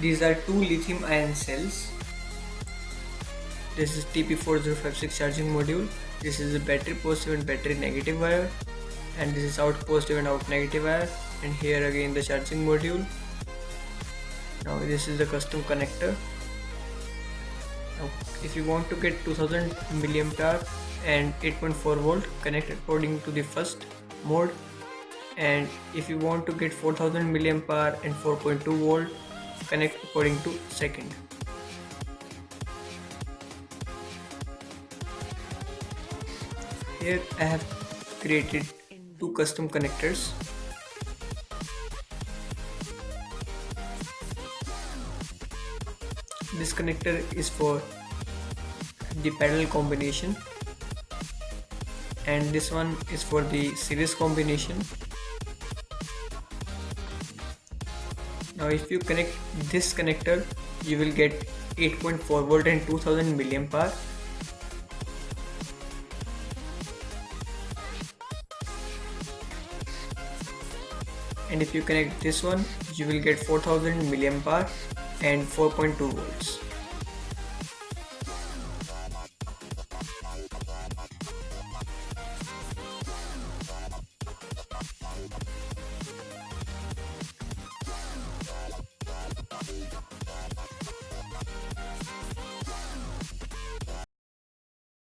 These are two lithium ion cells. This is TP4056 charging module. This is a battery positive and battery negative wire, and this is out positive and out negative wire, and here again the charging module. Now this is the custom connector. Now if you want to get 2000 mAh and 8.4 volt, connect according to the first mode, and if you want to get 4000 mAh and 4.2 volt, connect according to second. Here I have created two custom connectors. This connector is for the parallel combination, and this one is for the series combination. Now if you connect this connector, you will get 8.4 volt and 2000 mAh. And if you connect this one, you will get 4000 mAh and 4.2 volts.